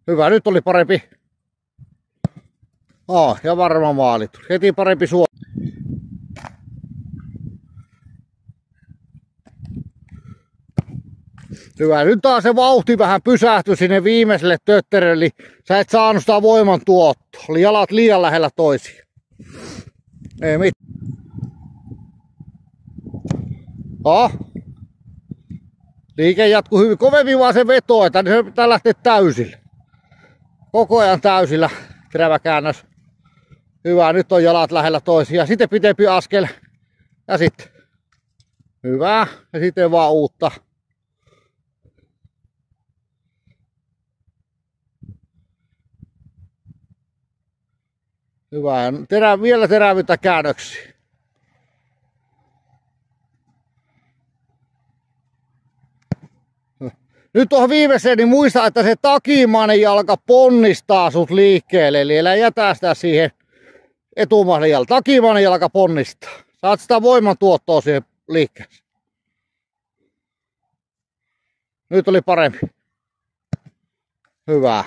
Hyvä, nyt oli parempi. Ja varma maali. Heti parempi suora. Hyvä, nyt taas se vauhti vähän pysähtyi sinne viimeiselle tötterelle. Sä et saanut sitä voimantuottoa. Oli jalat liian lähellä toisiaan. Ei mitään. Liike jatkuu hyvin. Kovemmin vaan se veto, että se pitää lähteä täysillä. Koko ajan täysillä. Terävä käännös. Hyvä, nyt on jalat lähellä toisiaan. Sitten pitempi askel. Ja sitten. Hyvä. Ja sitten vaan uutta. Hyvä. Vielä terävyyttä käännöksiä. Nyt tuohon viimeiseen, niin muista, että se takimainen jalka ponnistaa sut liikkeelle. Eli älä jätä sitä siihen etumainen jalka. Takimainen jalka ponnistaa. Saat sitä voimantuottoa siihen liikkeeseen. Nyt oli parempi. Hyvä.